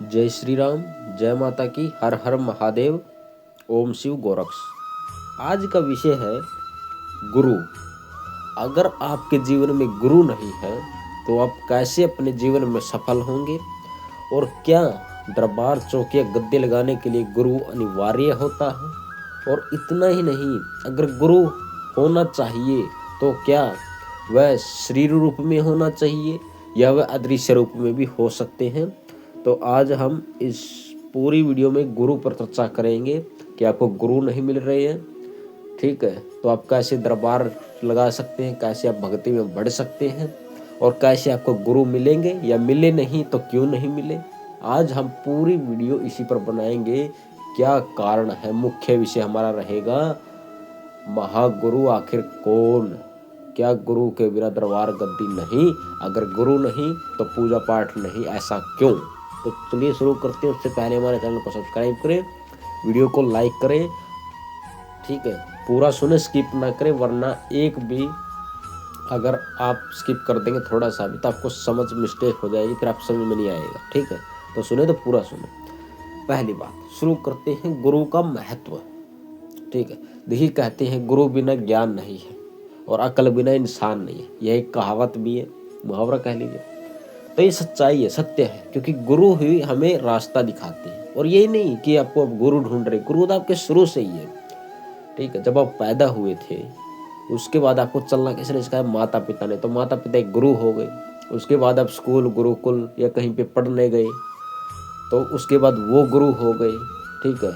जय श्री राम, जय माता की, हर हर महादेव, ओम शिव गोरक्ष। आज का विषय है गुरु। अगर आपके जीवन में गुरु नहीं है तो आप कैसे अपने जीवन में सफल होंगे, और क्या दरबार चौकिया गद्दे लगाने के लिए गुरु अनिवार्य होता है। और इतना ही नहीं, अगर गुरु होना चाहिए तो क्या वह शरीर रूप में होना चाहिए या वह अदृश्य रूप में भी हो सकते हैं। तो आज हम इस पूरी वीडियो में गुरु पर चर्चा करेंगे कि आपको गुरु नहीं मिल रहे हैं, ठीक है, तो आप कैसे दरबार लगा सकते हैं, कैसे आप भक्ति में बढ़ सकते हैं, और कैसे आपको गुरु मिलेंगे या मिले नहीं तो क्यों नहीं मिले। आज हम पूरी वीडियो इसी पर बनाएंगे। क्या कारण है, मुख्य विषय हमारा रहेगा महागुरु आखिर कौन। क्या गुरु के बिना दरबार गद्दी नहीं, अगर गुरु नहीं तो पूजा पाठ नहीं, ऐसा क्यों। तो चलिए शुरू करते हैं। उससे पहले हमारे चैनल को सब्सक्राइब करें, वीडियो को लाइक करें, ठीक है, पूरा सुने, स्किप ना करें, वरना एक भी अगर आप स्किप कर देंगे थोड़ा सा भी तो आपको समझ मिस्टेक हो जाएगी, फिर आप समझ में नहीं आएगा, ठीक है। तो सुने तो पूरा सुने। पहली बात शुरू करते हैं गुरु का महत्व, ठीक है। देखिए, कहते हैं गुरु बिना ज्ञान नहीं है और अकल बिना इंसान नहीं है। यह एक कहावत भी है, मुहावरा कह लीजिए। तो ये सच्चाई है, सत्य है, क्योंकि गुरु ही हमें रास्ता दिखाते हैं। और यही नहीं कि आपको अब गुरु ढूंढ रहे, गुरु तो आपके शुरू से ही है, ठीक है। जब आप पैदा हुए थे उसके बाद आपको चलना किसी ने सिखाया, माता पिता ने, तो माता पिता एक गुरु हो गए। उसके बाद आप स्कूल, गुरुकुल या कहीं पे पढ़ने गए तो उसके बाद वो गुरु हो गए, ठीक है।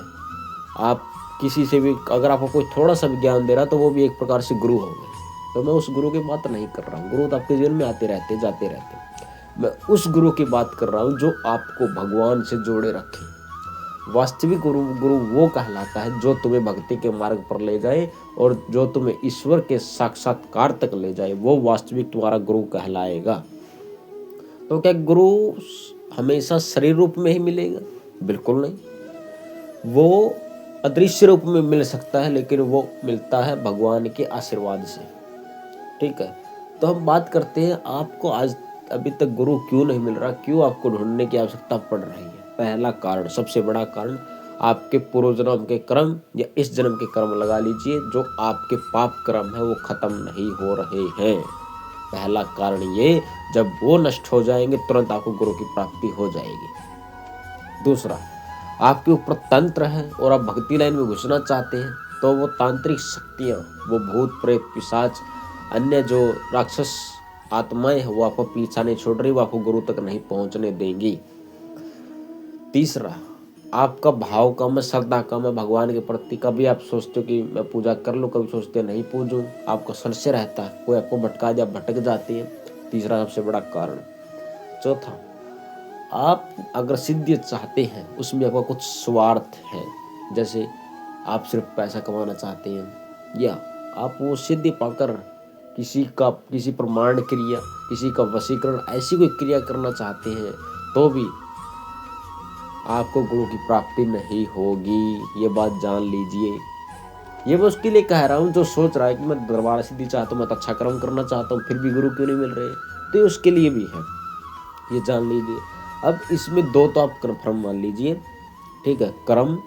आप किसी से भी अगर आपको कोई थोड़ा सा भी ज्ञान दे रहा तो वो भी एक प्रकार से गुरु हो गए। तो मैं उस गुरु की बात नहीं कर रहा हूँ, गुरु तो आपके जीवन में आते रहते जाते रहते। मैं उस गुरु की बात कर रहा हूँ जो आपको भगवान से जोड़े रखे। वास्तविक गुरु वो कहलाता है जो तुम्हें भक्ति के मार्ग पर ले जाए और जो तुम्हें ईश्वर के साक्षात्कार तक ले जाए, वो वास्तविक तुम्हारा गुरु कहलाएगा। तो क्या गुरु हमेशा शरीर रूप में ही मिलेगा? बिल्कुल नहीं। वो अदृश्य रूप में मिल सकता है, लेकिन वो मिलता है भगवान के आशीर्वाद से, ठीक है। तो हम बात करते हैं आपको आज अभी तक गुरु क्यों नहीं मिल रहा, क्यों आपको ढूंढने की आवश्यकता पड़ रही है। पहला कारण, सबसे बड़ा कारण, आपके पूर्व जन्म के कर्म या इस जन्म के कर्म लगा लीजिए, जो आपके पाप कर्म है वो खत्म नहीं हो रहे हैं। पहला कारण ये, जब वो नष्ट हो जाएंगे तुरंत आपको गुरु की प्राप्ति हो जाएगी। दूसरा, आपके ऊपर तंत्र है और आप भक्ति लाइन में घुसना चाहते हैं, तो वो तांत्रिक शक्तियाँ, वो भूत प्रेत पिशाच, अन्य जो राक्षस आत्माएं हैं, वो आपको पीछा नहीं छोड़ रही, वो आपको गुरु तक नहीं पहुंचने देंगी। तीसरा, आपका भाव कम है, श्रद्धा कम है भगवान के प्रति। कभी आप सोचते हो कि मैं पूजा कर लूं, कभी सोचते हैं नहीं पूजूं, आपको संशय रहता है, कोई आपको भटका दिया, भटक जाती है। तीसरा सबसे बड़ा कारण। चौथा, आप अगर सिद्धि चाहते हैं उसमें आपका कुछ स्वार्थ है, जैसे आप सिर्फ पैसा कमाना चाहते हैं, या आप वो सिद्धि पाकर किसी प्रमाण क्रिया, किसी का वशीकरण, ऐसी कोई क्रिया करना चाहते हैं, तो भी आपको गुरु की प्राप्ति नहीं होगी। ये बात जान लीजिए। ये मैं उसके लिए कह रहा हूँ जो सोच रहा है कि मैं दरबार सिद्धि चाहता हूँ, मैं तो अच्छा कर्म करना चाहता हूँ, फिर भी गुरु क्यों नहीं मिल रहे, तो ये उसके लिए भी है, ये जान लीजिए। अब इसमें दो तो आप कर्म मान लीजिए, ठीक है। कर्म,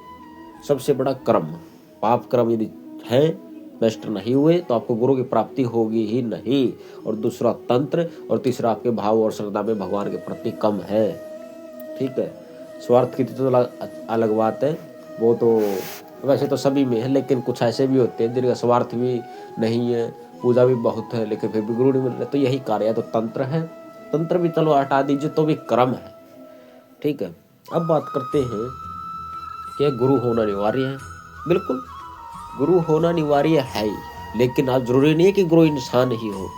सबसे बड़ा कर्म, पाप कर्म यदि है, नष्ट नहीं हुए तो आपको गुरु की प्राप्ति होगी ही नहीं। और दूसरा तंत्र, और तीसरा आपके भाव और श्रद्धा में भगवान के प्रति कम है, ठीक है। स्वार्थ की तो अलग बात है, वो तो वैसे तो सभी में है, लेकिन कुछ ऐसे भी होते हैं जिनका स्वार्थ भी नहीं है, पूजा भी बहुत है, लेकिन फिर भी गुरु नहीं मिल रहे। तो यही कार्य है। तो तंत्र है, तंत्र भी चलो हटा दीजिए, तो भी कर्म है, ठीक है। अब बात करते हैं कि गुरु होना अनिवार्य है। बिल्कुल, गुरु होना अनिवार्य है ही, लेकिन आज जरूरी नहीं है कि गुरु इंसान ही हो,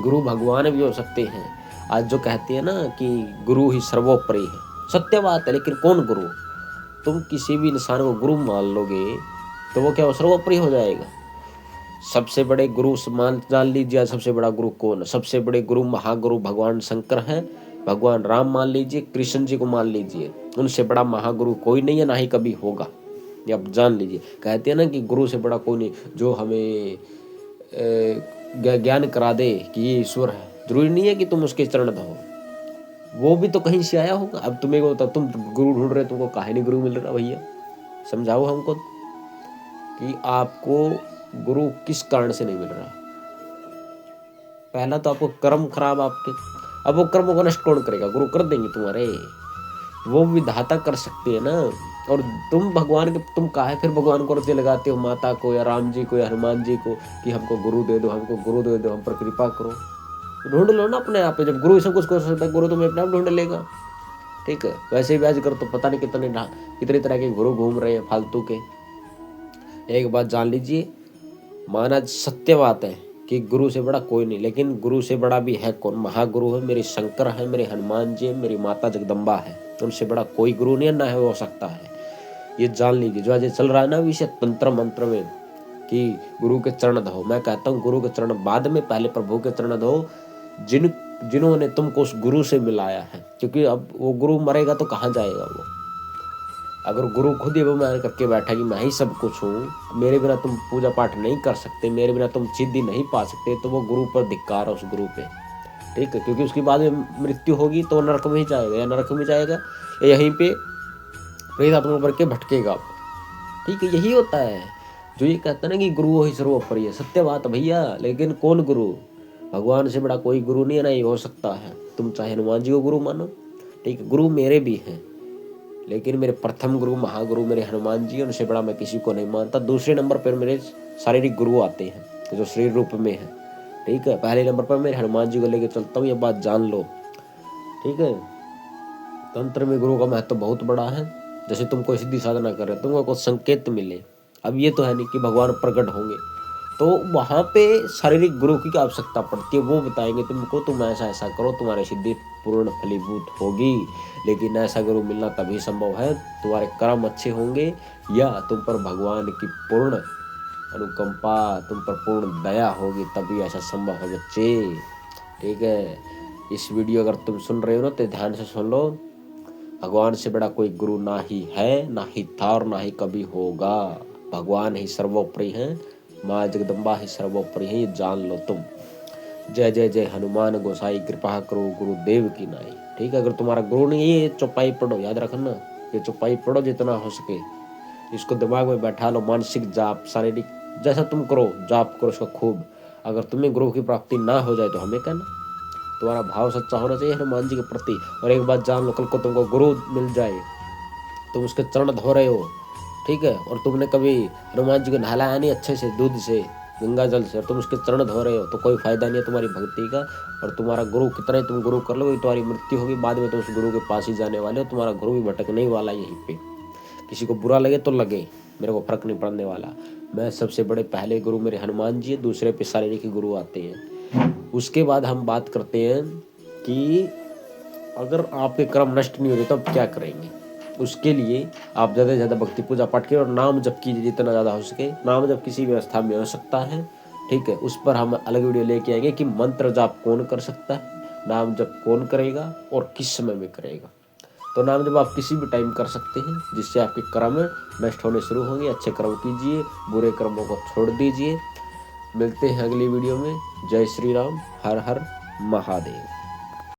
गुरु भगवान भी हो सकते हैं। आज जो कहते हैं ना कि गुरु ही सर्वोपरि है, सत्य बात है, लेकिन कौन गुरु। तुम किसी भी इंसान को गुरु मान लोगे तो वो क्या सर्वोपरि हो जाएगा। सबसे बड़े गुरु मान जान लीजिए, सबसे बड़ा गुरु कौन है। सबसे बड़े गुरु महागुरु भगवान शंकर हैं, भगवान राम मान लीजिए, कृष्ण जी को मान लीजिए, उनसे बड़ा महागुरु कोई नहीं है, ना ही कभी होगा। ये आप जान लीजिए। कहते हैं ना कि गुरु से बड़ा कोई नहीं, जो हमें ज्ञान करा दे कि ये ईश्वर है। जरूरी नहीं है कि तुम उसके चरण धो, वो भी तो कहीं से आया होगा। अब तुम्हें को तो तुम गुरु ढूंढ रहे, तुमको काहे नहीं गुरु मिल रहा भैया? समझाओ हमको कि आपको गुरु किस कारण से नहीं मिल रहा। पहला तो आपको कर्म खराब आपके। अब वो कर्म को नष्ट कौन करेगा? गुरु कर देंगे तुम्हारे, वो विधाता कर सकती है ना। और तुम भगवान के, तुम काहे फिर भगवान को रत्ते लगाते हो, माता को या राम जी को या हनुमान जी को, कि हमको गुरु दे दो, हमको गुरु दे दो, हम पर कृपा करो। ढूंढ लो ना अपने आप। जब गुरु सब कुछ कर सकता है, गुरु तुम्हें अपने आप ढूंढ लेगा। ठीक है, वैसे भी आजकल तो पता नहीं कितने तरह के गुरु घूम रहे हैं फालतू के। एक बात जान लीजिए, माना सत्य बात है कि गुरु से बड़ा कोई नहीं, लेकिन गुरु से बड़ा भी है कौन? महागुरु है, मेरे शंकर है, मेरे हनुमान जी है, मेरी माता जगदम्बा है। उनसे बड़ा कोई गुरु नहीं है, ना है हो सकता है। ये जान लीजिए। जो आज चल रहा है ना विषय तंत्र मंत्र में कि गुरु के चरण धो, मैं कहता हूँ गुरु के चरण बाद में, पहले प्रभु के चरण धो, जिन्होंने तुमको उस गुरु से मिलाया है। क्योंकि अब वो गुरु मरेगा तो कहाँ जाएगा वो? अगर गुरु खुद ही अभिमान करके बैठा कि मैं ही सब कुछ हूँ, मेरे बिना तुम पूजा पाठ नहीं कर सकते, मेरे बिना तुम सिद्धि नहीं पा सकते, तो वो गुरु पर धिक्कार है, उस गुरु पे। ठीक है, क्योंकि उसके बाद में मृत्यु होगी तो नरक में ही जाएगा, या नरक में जाएगा या यहीं पे प्रेत आत्मा करके भटकेगा। ठीक है, यही होता है। जो ये कहता है ना कि गुरु ही सर्वोपरि है, सत्य बात भैया। लेकिन कौन गुरु? भगवान से बड़ा कोई गुरु नहीं है, ना ही हो सकता है। तुम चाहे हनुमान जी को गुरु मानो, ठीक है, गुरु मेरे भी हैं, लेकिन मेरे प्रथम गुरु महागुरु मेरे हनुमान जी, उनसे बड़ा मैं किसी को नहीं मानता। दूसरे नंबर पर मेरे शारीरिक गुरु आते हैं जो शरीर रूप में है। ठीक है, पहले नंबर पर मेरे हनुमान जी को लेकर चलता हूँ, ये बात जान लो। ठीक है, तंत्र में गुरु का महत्व बहुत बड़ा है। जैसे तुम कोई सिद्धि साधना कर रहे, तुमको कुछ संकेत मिले, अब ये तो है नहीं कि भगवान प्रकट होंगे, तो वहां पे शारीरिक गुरु की आवश्यकता पड़ती है। वो बताएंगे तुमको, तुम ऐसा ऐसा करो, तुम्हारी सिद्धि पूर्ण फलीभूत होगी। लेकिन ऐसा गुरु मिलना तभी संभव है, तुम्हारे कर्म अच्छे होंगे, या तुम पर भगवान की पूर्ण अनुकंपा, तुम पर पूर्ण दया होगी, तभी ऐसा संभव है बच्चे। ठीक है, इस वीडियो अगर तुम सुन रहे हो ना, तो ध्यान से सुन लो। भगवान से बड़ा कोई गुरु ना ही है, ना ही था, और ना ही कभी होगा। भगवान ही सर्वोपरि है, माँ जगदम्बा ही सर्वोपरि है, ये जान लो तुम। जय जय जय हनुमान गोसाई, कृपा करो गुरुदेव की नाई। ठीक है, अगर तुम्हारा गुरु नहीं है, ये चौपाई पढ़ो, याद रखना, ये चौपाई पढ़ो जितना हो सके। इसको दिमाग में बैठा लो। मानसिक जाप, शारीरिक जैसा तुम करो, जाप करो इसका खूब। अगर तुम्हें गुरु की प्राप्ति ना हो जाए तो हमें कहना। तुम्हारा भाव सच्चा होना चाहिए हनुमान जी के प्रति। और एक बात जान लो, कल को तुमको गुरु मिल जाए, तुम उसके चरण धो रहे हो, ठीक है, और तुमने कभी हनुमान जी को नहलाया नहीं अच्छे से, दूध से, गंगा जल से, और तुम उसके चरण धो रहे हो, तो कोई फायदा नहीं है तुम्हारी भक्ति का। और तुम्हारा गुरु कितना ही तुम गुरु कर लो, तुम्हारी मृत्यु होगी, बाद में तुम उस गुरु के पास ही जाने वाले हो। तुम्हारा गुरु भी भटकने ही वाला यहीं पे। किसी को बुरा लगे तो लगे, मेरे को फर्क नहीं पड़ने वाला। मैं सबसे बड़े पहले गुरु मेरे हनुमान जी है, दूसरे पे शारीरिक गुरु आते हैं। उसके बाद हम बात करते हैं कि अगर आपके कर्म नष्ट नहीं होते तो आप क्या करेंगे। उसके लिए आप ज़्यादा से ज़्यादा भक्ति पूजा पाठ करें और नाम जप कीजिए जितना ज़्यादा हो सके। नाम जप किसी व्यवस्था में हो सकता है, ठीक है, उस पर हम अलग वीडियो लेके आएंगे कि मंत्र जाप कौन कर सकता है, नाम जप कौन करेगा और किस समय में करेगा। तो नाम जप आप किसी भी टाइम कर सकते हैं, जिससे आपके कर्म नष्ट होने शुरू होंगे। अच्छे कर्म कीजिए, बुरे कर्मों को छोड़ दीजिए। मिलते हैं अगली वीडियो में। जय श्री राम, हर हर महादेव।